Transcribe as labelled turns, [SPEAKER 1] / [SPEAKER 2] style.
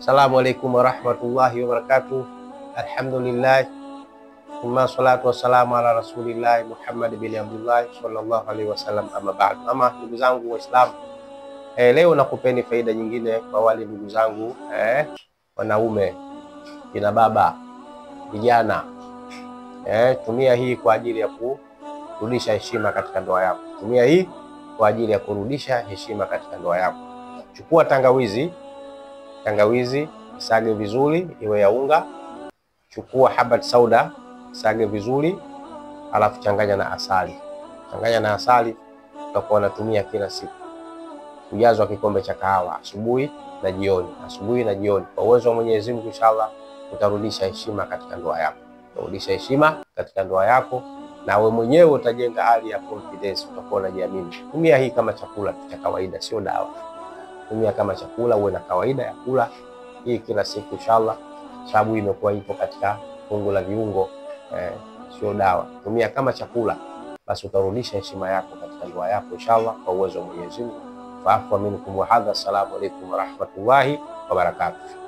[SPEAKER 1] Assalamualaikum warahmatullahi wabarakatuh. Alhamdulillah. Thumma salatu wassalamu ala Rasulillah Muhammad bin Abdullah sallallahu alaihi wasallam, amma ba'd. Ama ndugu zangu Waislamu, leo nakupeni faida nyingine kwa wale ndugu zangu wanaume, kina baba, vijana. Tumia hii kwa ajili ya kurudisha heshima katika ndoa yako. Tumia hii kwa ajili ya kurudisha heshima katika ndoa yako. Chukua tangawizi, sage vizuri iwe ya unga. Chukua habat sauda, sage vizuri, alafu changanya na asali. Changanya na asali, utakuwa unatumia kila siku. Ujazwa kikombe cha kahawa asubuhi na jioni. Kwa uwezo wa Mwenyezi Mungu inshallah utarudisha heshima katika ndoa yako. Utarudisha heshima katika ndoa yako, na wewe mwenyewe utajenga hali ya confidence, utakuwa unajiamini. Tumia hii kama chakula cha kawaida, sio dawa. Tumia kama chakula, uwe na kawaida ya kula hii kila siku inshallah, sababu imekuwa ipo katika fungu la viungo, sio dawa. Tumia kama chakula, basi utarudisha heshima yako katika ndoa yako inshallah kwa uwezo wa Mwenyezi Mungu. Fa'afwa minkum wa hadha. Assalamu alaykum wa rahmatullahi wa barakatuh.